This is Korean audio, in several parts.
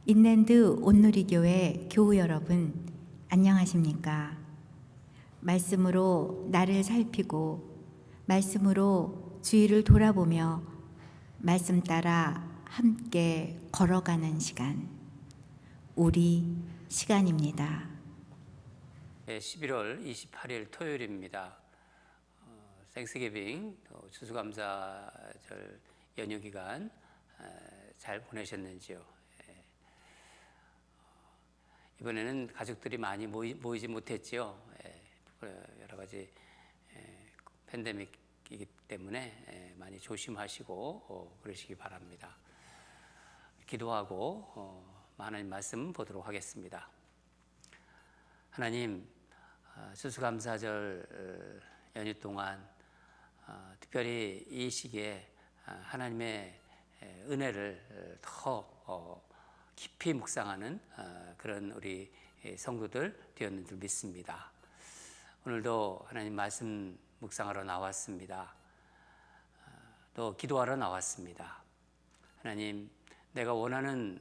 인랜드 온누리교회 교우 여러분, 안녕하십니까? 말씀으로 나를 살피고 말씀으로 주위를 돌아보며 말씀 따라 함께 걸어가는 시간, 우리 시간입니다. 11월 28일 토요일입니다. 땡스기빙 추수감사절 연휴 기간 잘 보내셨는지요? 이번에는 가족들이 많이 모이지 못했지요. 여러 가지 팬데믹이기 때문에 많이 조심하시고 그러시기 바랍니다. 기도하고 하나님 말씀 보도록 하겠습니다. 하나님, 추수감사절 연휴 동안 특별히 이 시기에 하나님의 은혜를 더 깊이 묵상하는 그런 우리 성도들 되었는 줄 믿습니다. 오늘도 하나님 말씀 묵상하러 나왔습니다. 또 기도하러 나왔습니다. 하나님, 내가 원하는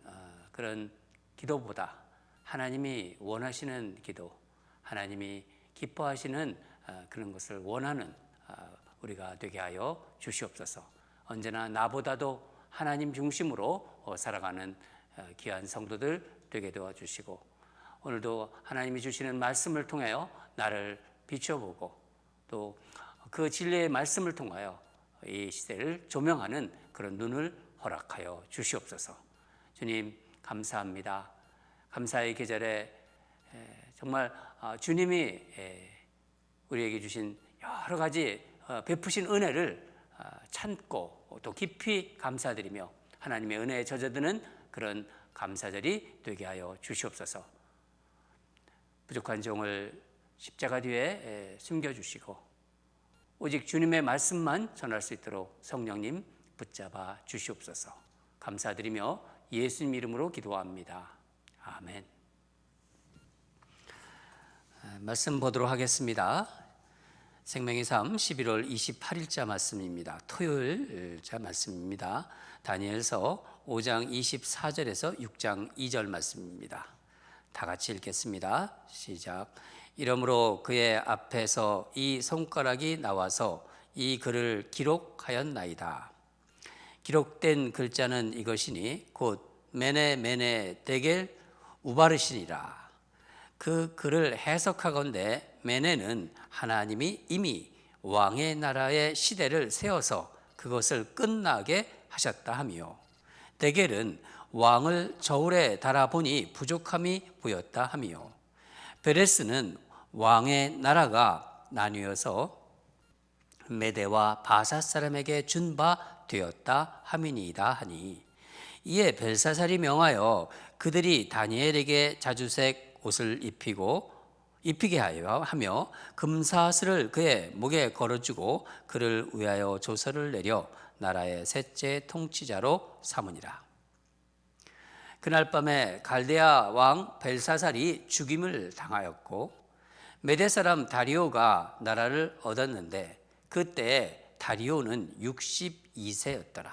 그런 기도보다 하나님이 원하시는 기도, 하나님이 기뻐하시는 그런 것을 원하는 우리가 되게 하여 주시옵소서. 언제나 나보다도 하나님 중심으로 살아가는 귀한 성도들 되게 도와주시고, 오늘도 하나님이 주시는 말씀을 통하여 나를 비춰보고 또 그 진리의 말씀을 통하여 이 시대를 조명하는 그런 눈을 허락하여 주시옵소서. 주님, 감사합니다. 감사의 계절에 정말 주님이 우리에게 주신 여러 가지 베푸신 은혜를 참고 또 깊이 감사드리며 하나님의 은혜에 젖어드는 그런 감사절이 되게 하여 주시옵소서. 부족한 종을 십자가 뒤에 숨겨주시고 오직 주님의 말씀만 전할 수 있도록 성령님 붙잡아 주시옵소서. 감사드리며 예수님 이름으로 기도합니다. 아멘. 말씀 보도록 하겠습니다. 생명의 삶 11월 28일자 말씀입니다. 토요일자 말씀입니다. 다니엘서 5장 24절에서 6장 2절 말씀입니다. 다 같이 읽겠습니다. 시작. 이러므로 그의 앞에서 이 손가락이 나와서 이 글을 기록하였나이다. 기록된 글자는 이것이니 곧 메네 데겔 우바르시니라. 그 글을 해석하건대 메네는 하나님이 이미 왕의 나라의 시대를 세워서 그것을 끝나게 하셨다 하며, 데겔은 왕을 저울에 달아보니 부족함이 보였다 하며, 베레스는 왕의 나라가 나뉘어서 메대와 바사 사람에게 준 바 되었다 함이니이다 하니, 이에 벨사살이 명하여 그들이 다니엘에게 자주색 옷을 입히게 하며 금사슬을 그의 목에 걸어주고 그를 위하여 조서를 내려 나라의 셋째 통치자로 삼으니라. 그날 밤에 갈대아 왕 벨사살이 죽임을 당하였고 메대 사람 다리오가 나라를 얻었는데 그때 다리오는 62세였더라.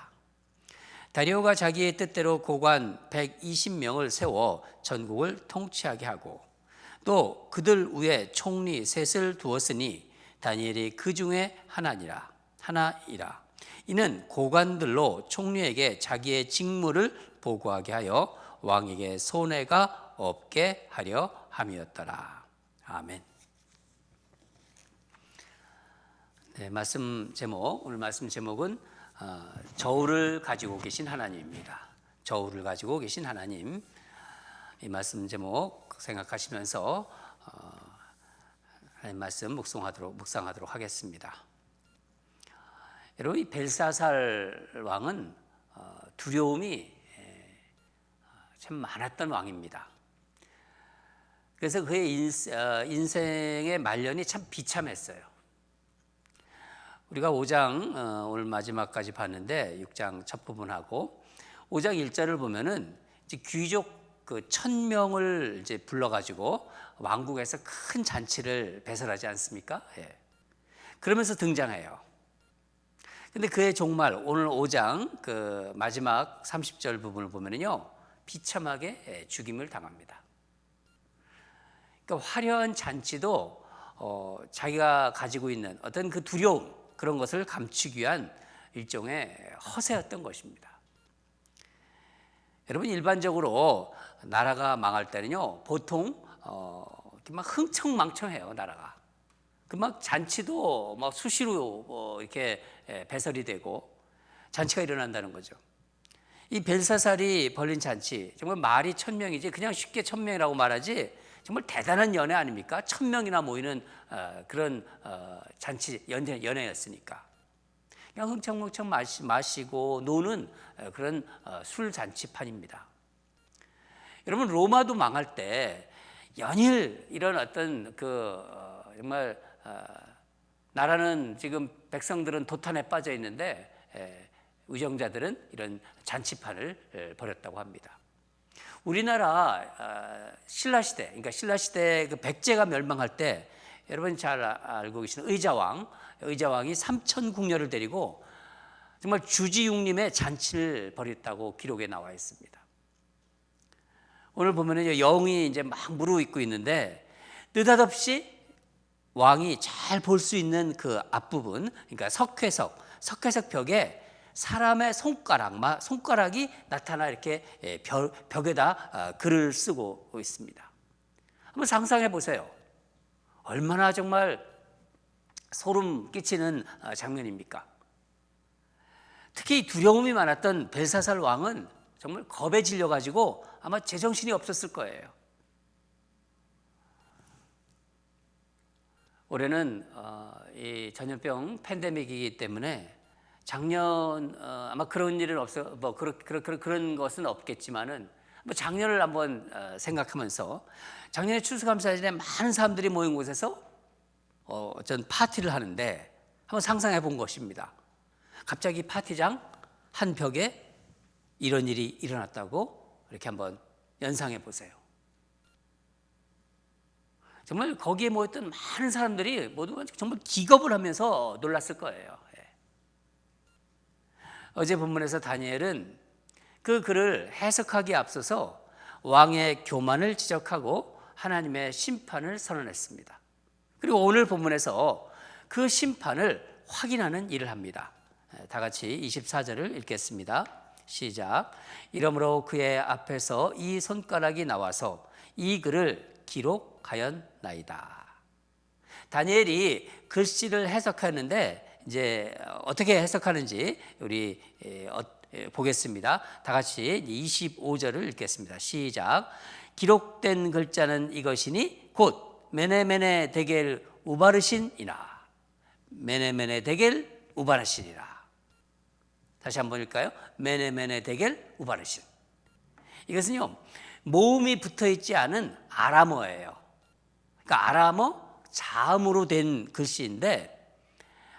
다리오가 자기의 뜻대로 고관 120명을 세워 전국을 통치하게 하고 또 그들 위에 총리 셋을 두었으니 다니엘이 그 중에 하나이라. 이는 고관들로 총리에게 자기의 직무를 보고하게 하여 왕에게 손해가 없게 하려 함이었더라. 아멘. 네, 오늘 말씀 제목은 저울을 가지고 계신 하나님입니다. 저울을 가지고 계신 하나님. 이 말씀 제목 생각하시면서 하나님 말씀 묵상하도록 하겠습니다. 여러분, 이 벨사살 왕은 두려움이 참 많았던 왕입니다. 그래서 그의 인생의 말년이 참 비참했어요. 우리가 5장 오늘 마지막까지 봤는데 6장 첫 부분하고 5장 1절을 보면은 이제 귀족 1000명을 이제 불러가지고 왕국에서 큰 잔치를 배설하지 않습니까? 예. 그러면서 등장해요. 근데 그의 종말, 오늘 5장 그 마지막 30절 부분을 보면은요, 비참하게 죽임을 당합니다. 그러니까 화려한 잔치도 자기가 가지고 있는 어떤 그 두려움, 그런 것을 감추기 위한 일종의 허세였던 것입니다. 여러분, 일반적으로 나라가 망할 때는요, 보통 막 흥청망청해요, 나라가. 그 막 잔치도 막 수시로 이렇게 배설이 되고 잔치가 일어난다는 거죠. 이 벨사살이 벌린 잔치, 정말 말이 1000명이지 그냥 쉽게 1000명이라고 말하지 정말 대단한 연회 아닙니까? 1000명이나 모이는 그런 잔치 연회였으니까. 그냥 흥청망청 마시고 노는 그런 술 잔치판입니다. 여러분, 로마도 망할 때 연일 이런 어떤 정말 나라는 지금 백성들은 도탄에 빠져 있는데 의정자들은 이런 잔치판을 벌였다고 합니다. 우리나라 신라 시대, 그러니까 신라 시대 그 백제가 멸망할 때 여러분 잘 알고 계시는 의자왕이 3000궁녀를 데리고 정말 주지육림의 잔치를 벌였다고 기록에 나와 있습니다. 오늘 보면은 영이 이제 막 무르익고 있는데 느닷없이 왕이 잘 볼 수 있는 그 앞부분, 그러니까 석회석 벽에 사람의 손가락이 나타나 이렇게 벽에다 글을 쓰고 있습니다. 한번 상상해 보세요. 얼마나 정말 소름 끼치는 장면입니까? 특히 두려움이 많았던 벨사살 왕은 정말 겁에 질려가지고 아마 제정신이 없었을 거예요. 올해는 이 전염병 팬데믹이기 때문에 작년 아마 그런 일은 그런 것은 없겠지만은 뭐 작년을 한번 생각하면서 작년에 추수감사절에 많은 사람들이 모인 곳에서 어떤 파티를 하는데 한번 상상해 본 것입니다. 갑자기 파티장 한 벽에 이런 일이 일어났다고 이렇게 한번 연상해 보세요. 정말 거기에 모였던 많은 사람들이 모두 정말 기겁을 하면서 놀랐을 거예요. 어제 본문에서 다니엘은 그 글을 해석하기에 앞서서 왕의 교만을 지적하고 하나님의 심판을 선언했습니다. 그리고 오늘 본문에서 그 심판을 확인하는 일을 합니다. 다 같이 24절을 읽겠습니다. 시작. 이러므로 그의 앞에서 이 손가락이 나와서 이 글을 기록하였나이다. 다니엘이 글씨를 해석하는데 이제 어떻게 해석하는지 우리 보겠습니다. 다 같이 25절을 읽겠습니다. 시작. 기록된 글자는 이것이니 곧 메네메네 데겔 우바르신이나 메네메네 데겔 우바르신이라. 다시 한번 읽을까요? 메네메네 데겔 우바르신. 이것은요, 모음이 붙어 있지 않은 아람어예요. 그러니까 아람어 자음으로 된 글씨인데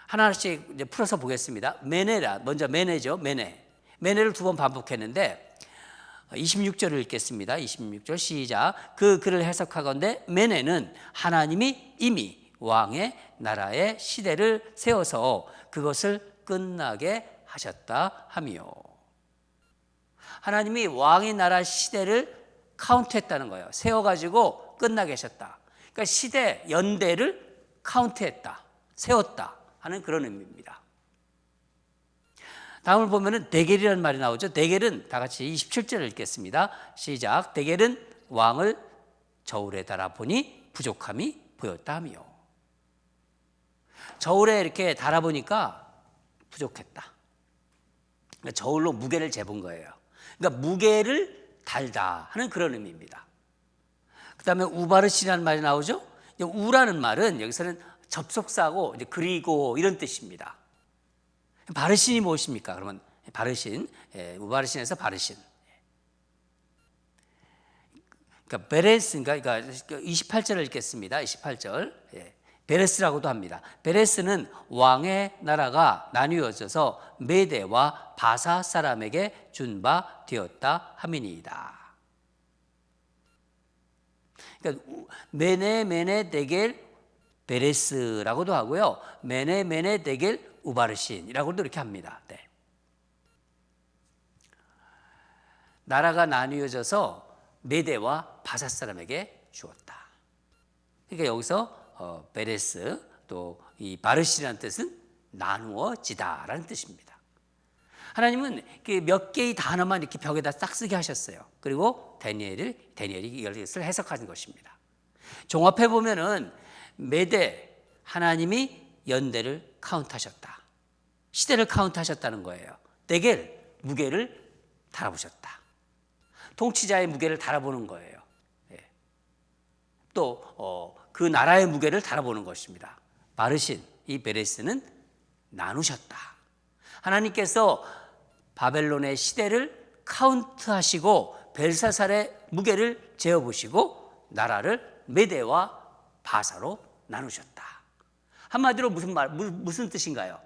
하나씩 이제 풀어서 보겠습니다. 메네라, 먼저 메네죠. 메네를 두 번 반복했는데 26절을 읽겠습니다. 26절 시작. 그 글을 해석하건대 메네는 하나님이 이미 왕의 나라의 시대를 세워서 그것을 끝나게 하셨다 하며, 하나님이 왕의 나라 시대를 카운트했다는 거예요. 세워가지고 끝나게 하셨다. 그러니까 시대 연대를 카운트했다, 세웠다 하는 그런 의미입니다. 다음을 보면은 데겔이라는 말이 나오죠. 데겔은 다 같이 27절을 읽겠습니다. 시작. 데겔은 왕을 저울에 달아보니 부족함이 보였다 하며, 저울에 이렇게 달아보니까 부족했다. 그러니까 저울로 무게를 재본 거예요. 그러니까 무게를 달다 하는 그런 의미입니다. 그 다음에 우바르시라는 말이 나오죠. 우라는 말은 여기서는 접속사고 이제 그리고 이런 뜻입니다. 바르신이 무엇입니까? 그러면 바르신, 우바르신에서 바르신. 그러니까 베레스, 그러니까 28절을 읽겠습니다. 28절. 베레스라고도 합니다. 베레스는 왕의 나라가 나뉘어져서 메대와 바사 사람에게 준 바 되었다 함이니이다. 그러니까 메네 데겔 베레스라고도 하고요, 메네 데겔 우바르신이라고도 이렇게 합니다. 네. 나라가 나뉘어져서 메대와 바사 사람에게 주었다. 그러니까 여기서 베레스 또 이 바르시라는 뜻은 나누어지다라는 뜻입니다. 하나님은 몇 개의 단어만 이렇게 벽에다 딱 쓰게 하셨어요. 그리고 다니엘이 이것을 해석하는 것입니다. 종합해 보면은 메대, 하나님이 연대를 카운트하셨다. 시대를 카운트하셨다는 거예요. 데겔, 무게를 달아보셨다. 통치자의 무게를 달아보는 거예요. 또 그 나라의 무게를 달아보는 것입니다. 바르신, 이 베레스는 나누셨다. 하나님께서 바벨론의 시대를 카운트하시고 벨사살의 무게를 재어보시고 나라를 메대와 바사로 나누셨다. 한마디로 무슨 뜻인가요?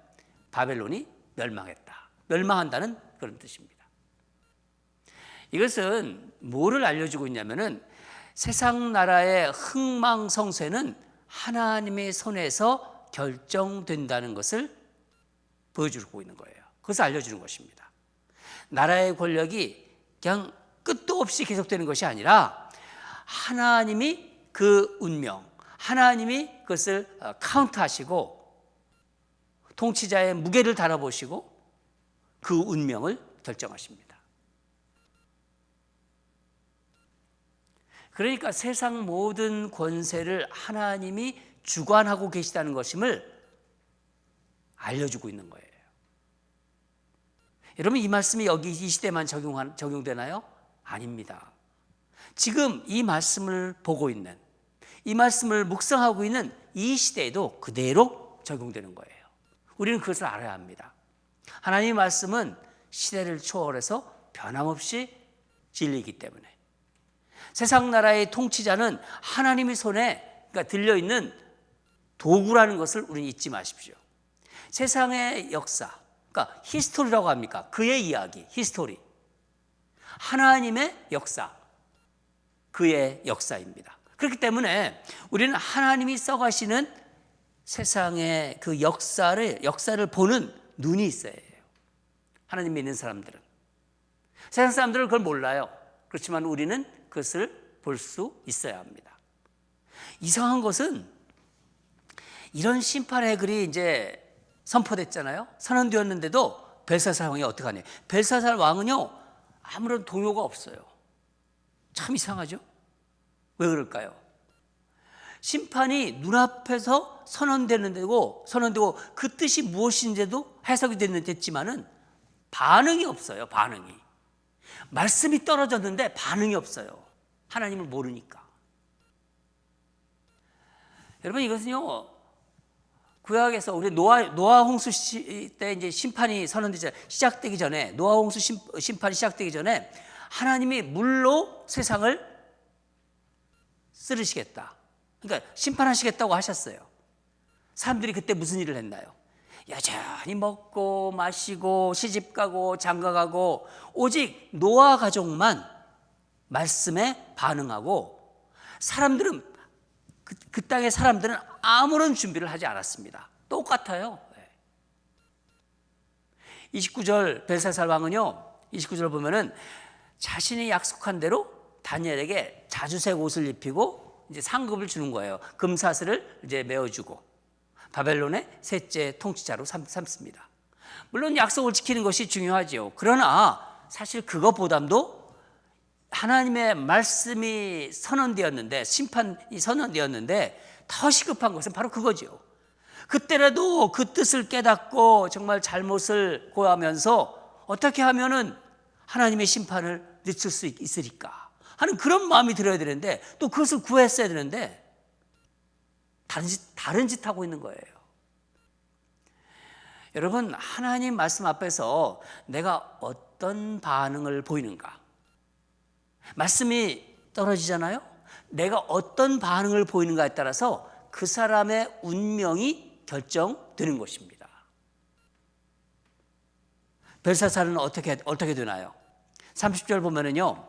바벨론이 멸망했다. 멸망한다는 그런 뜻입니다. 이것은 뭐를 알려주고 있냐면은 세상 나라의 흥망성쇠는 하나님의 손에서 결정된다는 것을 보여주고 있는 거예요. 그것을 알려주는 것입니다. 나라의 권력이 그냥 끝도 없이 계속되는 것이 아니라 하나님이 그 운명, 하나님이 그것을 카운트하시고 통치자의 무게를 달아보시고 그 운명을 결정하십니다. 그러니까 세상 모든 권세를 하나님이 주관하고 계시다는 것임을 알려주고 있는 거예요. 여러분, 이 말씀이 여기 이 시대만 적용되나요? 아닙니다. 지금 이 말씀을 보고 있는, 이 말씀을 묵상하고 있는 이 시대에도 그대로 적용되는 거예요. 우리는 그것을 알아야 합니다. 하나님의 말씀은 시대를 초월해서 변함없이 진리이기 때문에 세상 나라의 통치자는 하나님의 손에 들려있는 도구라는 것을 우리는 잊지 마십시오. 세상의 역사, 그러니까 히스토리라고 합니까? 그의 이야기, 히스토리. 하나님의 역사, 그의 역사입니다. 그렇기 때문에 우리는 하나님이 써가시는 세상의 그 역사를 보는 눈이 있어야 해요. 하나님 믿는 사람들은. 세상 사람들은 그걸 몰라요. 그렇지만 우리는 그것을 볼 수 있어야 합니다. 이상한 것은 이런 심판의 글이 이제 선포됐잖아요. 선언되었는데도 벨사살 왕이 어떻게 하냐? 벨사살 왕은요, 아무런 동요가 없어요. 참 이상하죠? 왜 그럴까요? 심판이 눈앞에서 선언되고 그 뜻이 무엇인지도 해석이 됐지만은 반응이 없어요. 반응이. 말씀이 떨어졌는데 반응이 없어요. 하나님을 모르니까. 여러분, 이것은요, 구약에서 우리 노아 홍수 때 이제 심판이 시작되기 전에, 노아 홍수 심판이 시작되기 전에 하나님이 물로 세상을 쓰르시겠다. 그러니까 심판하시겠다고 하셨어요. 사람들이 그때 무슨 일을 했나요? 여전히 먹고 마시고 시집가고 장가가고 오직 노아 가족만 말씀에 반응하고 사람들은 그 땅의 사람들은 아무런 준비를 하지 않았습니다. 똑같아요. 29절 벨사살 왕은요, 29절 보면은 자신이 약속한 대로 다니엘에게 자주색 옷을 입히고 이제 상급을 주는 거예요. 금사슬을 이제 메어주고 바벨론의 셋째 통치자로 삼습니다. 물론 약속을 지키는 것이 중요하죠. 그러나 사실 그것보다도 하나님의 말씀이 선언되었는데, 심판이 선언되었는데 더 시급한 것은 바로 그거죠. 그때라도 그 뜻을 깨닫고 정말 잘못을 고하면서 어떻게 하면은 하나님의 심판을 늦출 수 있으리까 하는 그런 마음이 들어야 되는데, 또 그것을 구했어야 되는데 다른 짓 하고 있는 거예요. 여러분, 하나님 말씀 앞에서 내가 어떤 반응을 보이는가? 말씀이 떨어지잖아요. 내가 어떤 반응을 보이는가에 따라서 그 사람의 운명이 결정되는 것입니다. 벨사살은 어떻게 되나요? 30절 보면은요,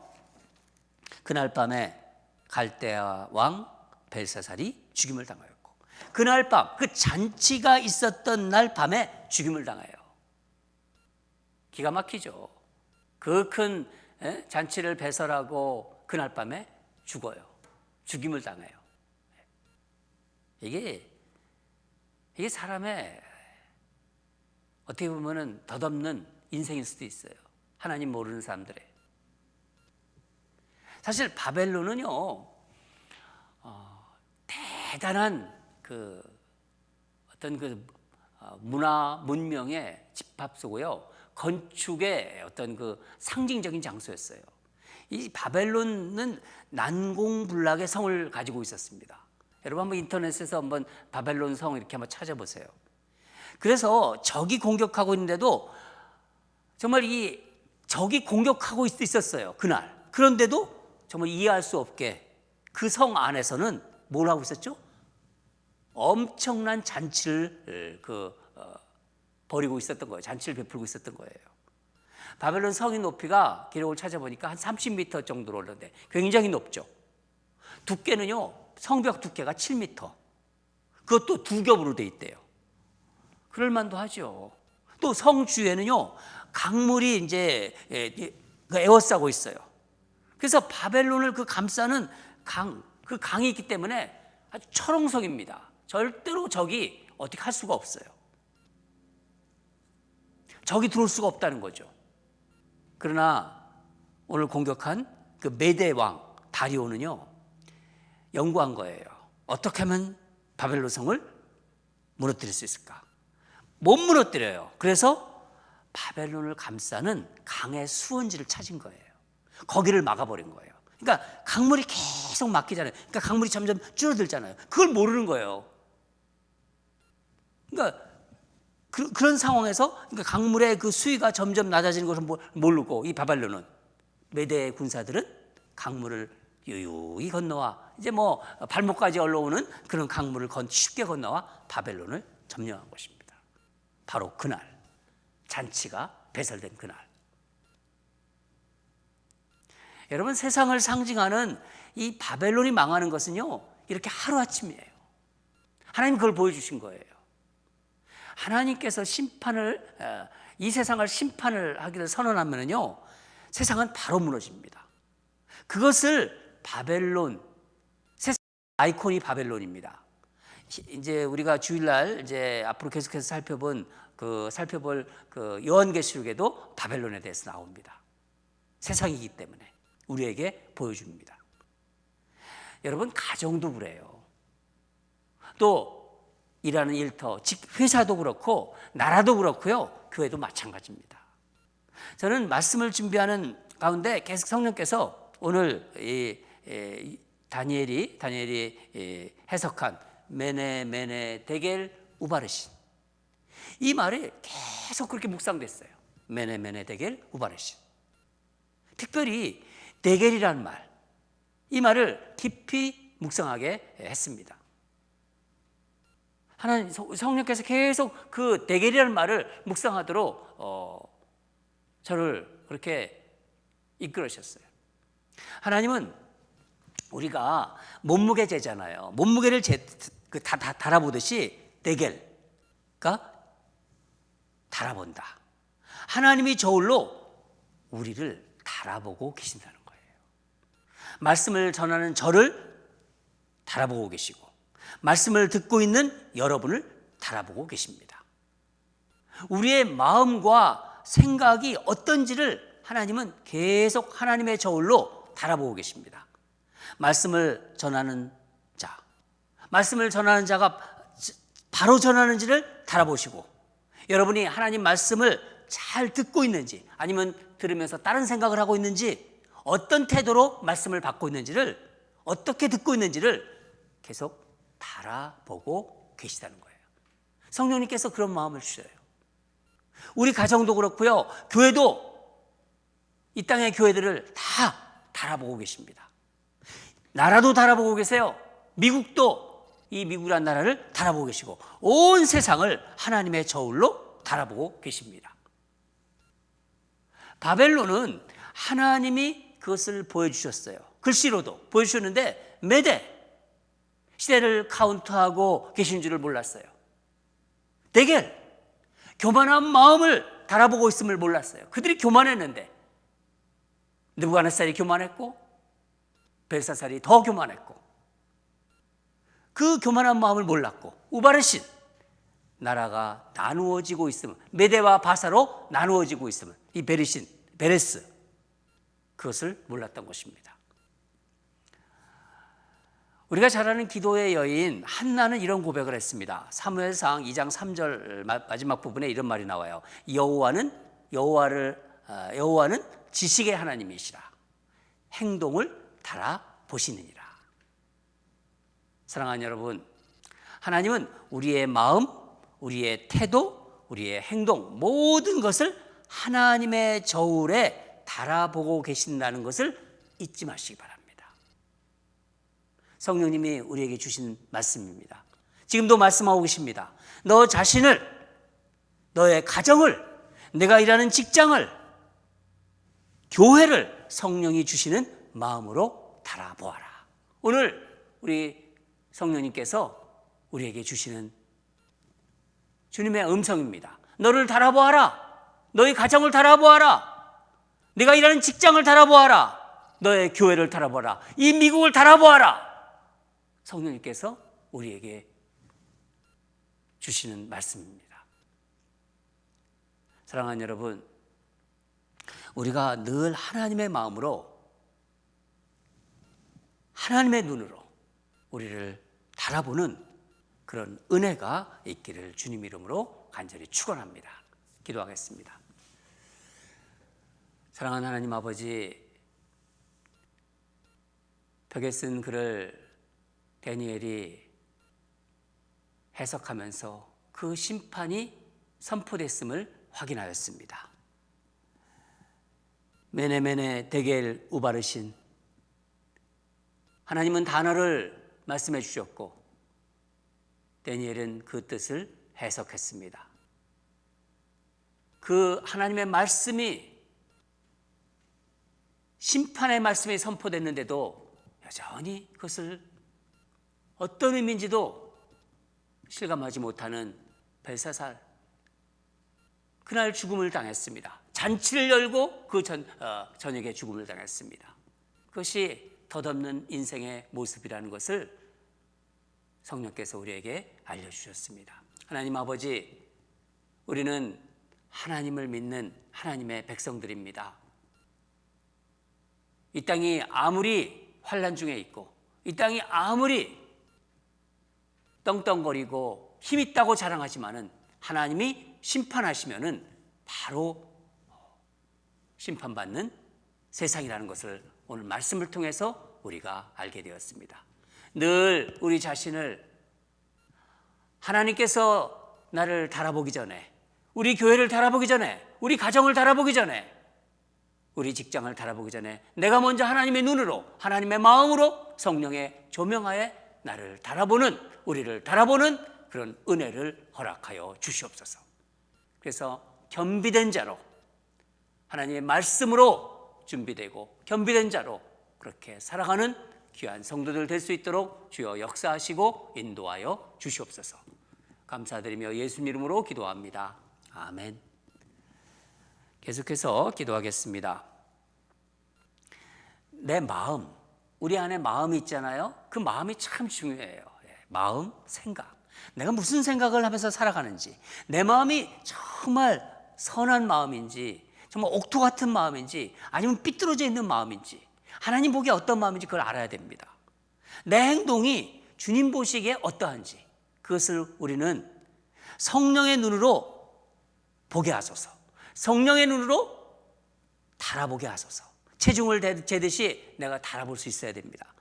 그날 밤에 갈대아 왕 벨사살이 죽임을 당하였고, 그날 밤, 그 잔치가 있었던 날 밤에 죽임을 당해요. 기가 막히죠. 그 큰 잔치를 배설하고 그날 밤에 죽어요. 죽임을 당해요. 이게 사람의 어떻게 보면은 덧없는 인생일 수도 있어요. 하나님 모르는 사람들의. 사실 바벨론은요, 대단한 어떤 문화 문명의 집합소고요, 건축의 어떤 상징적인 장소였어요. 이 바벨론은 난공불락의 성을 가지고 있었습니다. 여러분 한번 인터넷에서 한번 바벨론 성 이렇게 한번 찾아보세요. 그래서 적이 공격하고 있는데도 정말 이 적이 공격하고 있었어요, 그날. 그런데도 정말 이해할 수 없게 그 성 안에서는 뭘 하고 있었죠? 엄청난 잔치를 벌이고 있었던 거예요. 잔치를 베풀고 있었던 거예요. 바벨론 성의 높이가 기록을 찾아보니까 한 30m 정도로 오르는데 굉장히 높죠. 두께는요, 성벽 두께가 7m. 그것도 두 겹으로 돼 있대요. 그럴 만도 하죠. 또 성 주위에는요, 강물이 이제 에워싸고 있어요. 그래서 바벨론을 감싸는 그 강이 있기 때문에 아주 철옹성입니다. 절대로 적이 어떻게 할 수가 없어요. 적이 들어올 수가 없다는 거죠. 그러나 오늘 공격한 메대 왕 다리오는요, 연구한 거예요. 어떻게 하면 바벨론 성을 무너뜨릴 수 있을까? 못 무너뜨려요. 그래서 바벨론을 감싸는 강의 수원지를 찾은 거예요. 거기를 막아버린 거예요. 그러니까 강물이 계속 막히잖아요. 그러니까 강물이 점점 줄어들잖아요. 그걸 모르는 거예요. 그러니까 그런 상황에서 강물의 수위가 점점 낮아지는 것을 모르고 이 바벨론은, 메대 군사들은 강물을 유유히 건너와 이제 발목까지 올라오는 그런 강물을 쉽게 건너와 바벨론을 점령한 것입니다. 바로 그날, 잔치가 배설된 그날. 여러분, 세상을 상징하는 이 바벨론이 망하는 것은요, 이렇게 하루아침이에요. 하나님 그걸 보여주신 거예요. 하나님께서 이 세상을 심판을 하기를 선언하면요, 세상은 바로 무너집니다. 그것을 바벨론, 세상 아이콘이 바벨론입니다. 이제 우리가 주일날 이제 앞으로 계속해서 살펴볼 요한계시록에도 바벨론에 대해서 나옵니다. 세상이기 때문에 우리에게 보여줍니다. 여러분, 가정도 그래요. 또 일하는 일터, 회사도 그렇고 나라도 그렇고요, 교회도 마찬가지입니다. 저는 말씀을 준비하는 가운데 계속 성령께서 오늘 다니엘이 해석한 메네 데겔 우바르신, 이 말이 계속 그렇게 묵상됐어요. 메네 데겔 우바르신. 특별히 데겔이라는 말, 이 말을 깊이 묵상하게 했습니다. 하나님 성령께서 계속 그 데겔이라는 말을 묵상하도록 저를 그렇게 이끌으셨어요. 하나님은 우리가 몸무게 재잖아요. 몸무게를 다 달아보듯이 데겔가 달아본다. 하나님이 저울로 우리를 달아보고 계신다는 거예요. 말씀을 전하는 저를 달아보고 계시고, 말씀을 듣고 있는 여러분을 달아보고 계십니다. 우리의 마음과 생각이 어떤지를 하나님은 계속 하나님의 저울로 달아보고 계십니다. 말씀을 전하는 자가 바로 전하는지를 달아보시고, 여러분이 하나님 말씀을 잘 듣고 있는지, 아니면 들으면서 다른 생각을 하고 있는지, 어떤 태도로 말씀을 받고 있는지를, 어떻게 듣고 있는지를 계속 달아보고 계시다는 거예요. 성령님께서 그런 마음을 주셔요. 우리 가정도 그렇고요, 교회도, 이 땅의 교회들을 다 달아보고 계십니다. 나라도 달아보고 계세요. 미국도, 이 미국이라는 나라를 달아보고 계시고, 온 세상을 하나님의 저울로 달아보고 계십니다. 바벨론은 하나님이 그것을 보여주셨어요. 글씨로도 보여주셨는데 메대 시대를 카운트하고 계신 줄을 몰랐어요. 데겔, 교만한 마음을 달아보고 있음을 몰랐어요. 그들이 교만했는데 느부갓네살이 교만했고 벨사살이 더 교만했고 그 교만한 마음을 몰랐고 우바르신 나라가 나누어지고 있으면 메대와 바사로 나누어지고 있으면 이 베레스 그것을 몰랐던 것입니다. 우리가 잘 아는 기도의 여인 한나는 이런 고백을 했습니다. 사무엘상 2장 3절 마지막 부분에 이런 말이 나와요. 여호와는 지식의 하나님이시라. 행동을 달아보시느니라. 사랑하는 여러분, 하나님은 우리의 마음, 우리의 태도, 우리의 행동 모든 것을 하나님의 저울에 달아보고 계신다는 것을 잊지 마시기 바랍니다. 성령님이 우리에게 주신 말씀입니다. 지금도 말씀하고 계십니다. 너 자신을, 너의 가정을, 내가 일하는 직장을, 교회를 성령이 주시는 마음으로 달아보아라. 오늘 우리 성령님께서 우리에게 주시는 주님의 음성입니다. 너를 달아보아라. 너의 가정을 달아보아라. 네가 일하는 직장을 달아보아라. 너의 교회를 달아보아라. 이 미국을 달아보아라. 성령님께서 우리에게 주시는 말씀입니다. 사랑하는 여러분, 우리가 늘 하나님의 마음으로 하나님의 눈으로 우리를 달아보는 그런 은혜가 있기를 주님 이름으로 간절히 축원합니다. 기도하겠습니다. 사랑하는 하나님 아버지, 벽에 쓴 글을 다니엘이 해석하면서 그 심판이 선포됐음을 확인하였습니다. 메네메네 데겔 우바르신, 하나님은 단어를 말씀해 주셨고 다니엘은 그 뜻을 해석했습니다. 그 하나님의 말씀이, 심판의 말씀이 선포됐는데도 여전히 그것을 어떤 의미인지도 실감하지 못하는 벨사살, 그날 죽음을 당했습니다. 잔치를 열고 그 저녁에 죽음을 당했습니다. 그것이 덧없는 인생의 모습이라는 것을 성령께서 우리에게 알려주셨습니다. 하나님 아버지, 우리는 하나님을 믿는 하나님의 백성들입니다. 이 땅이 아무리 환난 중에 있고, 이 땅이 아무리 떵떵거리고 힘있다고 자랑하지만은 하나님이 심판하시면은 바로 심판받는 세상이라는 것을 오늘 말씀을 통해서 우리가 알게 되었습니다. 늘 우리 자신을 하나님께서 나를 달아보기 전에, 우리 교회를 달아보기 전에, 우리 가정을 달아보기 전에, 우리 직장을 달아보기 전에 내가 먼저 하나님의 눈으로, 하나님의 마음으로 성령의 조명하에 나를 달아보는, 우리를 달아보는 그런 은혜를 허락하여 주시옵소서. 그래서 겸비된 자로, 하나님의 말씀으로 준비되고 겸비된 자로 그렇게 살아가는 귀한 성도들 될 수 있도록 주여 역사하시고 인도하여 주시옵소서. 감사드리며 예수님 이름으로 기도합니다. 아멘. 계속해서 기도하겠습니다. 내 마음, 우리 안에 마음이 있잖아요. 그 마음이 참 중요해요. 마음, 생각. 내가 무슨 생각을 하면서 살아가는지, 내 마음이 정말 선한 마음인지, 정말 옥토 같은 마음인지, 아니면 삐뚤어져 있는 마음인지, 하나님 보기에 어떤 마음인지 그걸 알아야 됩니다. 내 행동이 주님 보시기에 어떠한지 그것을 우리는 성령의 눈으로 보게 하소서. 성령의 눈으로 달아보게 하소서. 체중을 재듯이 내가 달아볼 수 있어야 됩니다.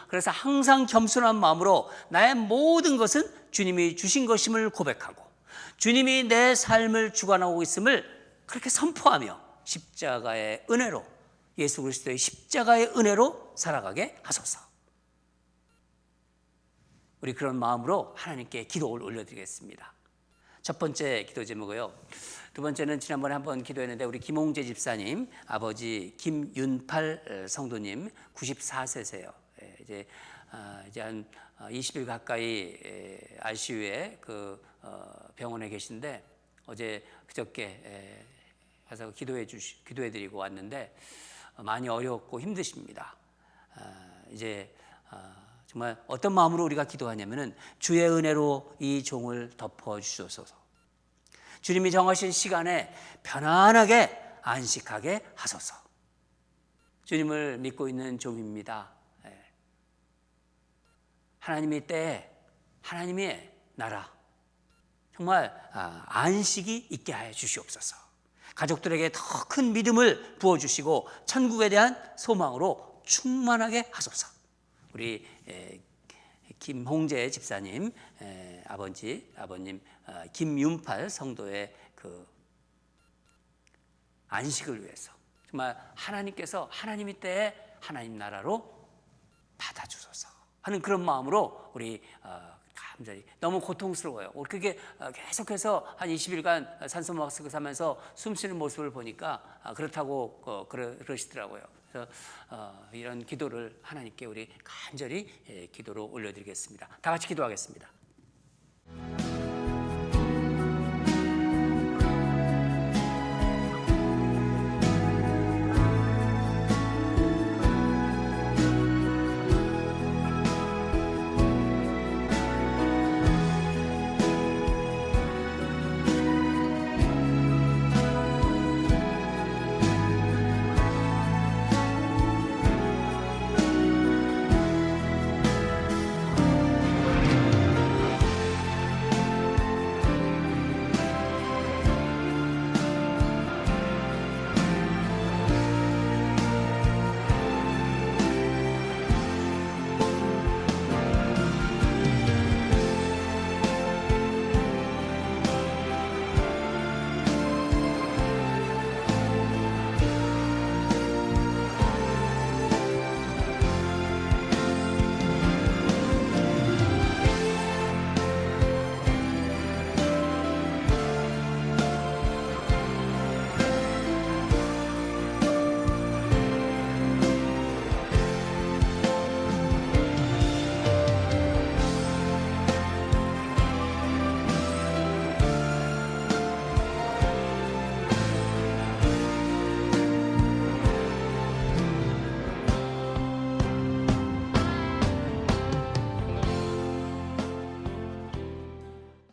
그래서 항상 겸손한 마음으로 나의 모든 것은 주님이 주신 것임을 고백하고, 주님이 내 삶을 주관하고 있음을 그렇게 선포하며 십자가의 은혜로, 예수 그리스도의 십자가의 은혜로 살아가게 하소서. 우리 그런 마음으로 하나님께 기도를 올려드리겠습니다. 첫 번째 기도 제목이요. 두 번째는 지난번에 한번 기도했는데 우리 김홍재 집사님 아버지 김윤팔 성도님 94세세요. 이제 한 20일 가까이 ICU에 그 병원에 계신데 어제 그저께 가서 기도해드리고 왔는데 많이 어렵고 힘드십니다. 이제 정말 어떤 마음으로 우리가 기도하냐면은 주의 은혜로 이 종을 덮어 주시옵소서. 주님이 정하신 시간에 편안하게 안식하게 하소서. 주님을 믿고 있는 종입니다. 하나님의 때에 하나님의 나라 정말 안식이 있게 하여 주시옵소서. 가족들에게 더 큰 믿음을 부어주시고 천국에 대한 소망으로 충만하게 하소서. 우리 김홍재 집사님 아버님 김윤팔 성도의 그 안식을 위해서 정말 하나님께서 하나님의 때에 하나님 나라로 받아주소서 하는 그런 마음으로 우리 감사히 너무 고통스러워요. 그게 계속해서 한 20일간 산소마스크 하면서 숨쉬는 모습을 보니까 그렇다고 그러시더라고요. 그래서 이런 기도를 하나님께 우리 간절히 기도로 올려드리겠습니다. 다 같이 기도하겠습니다.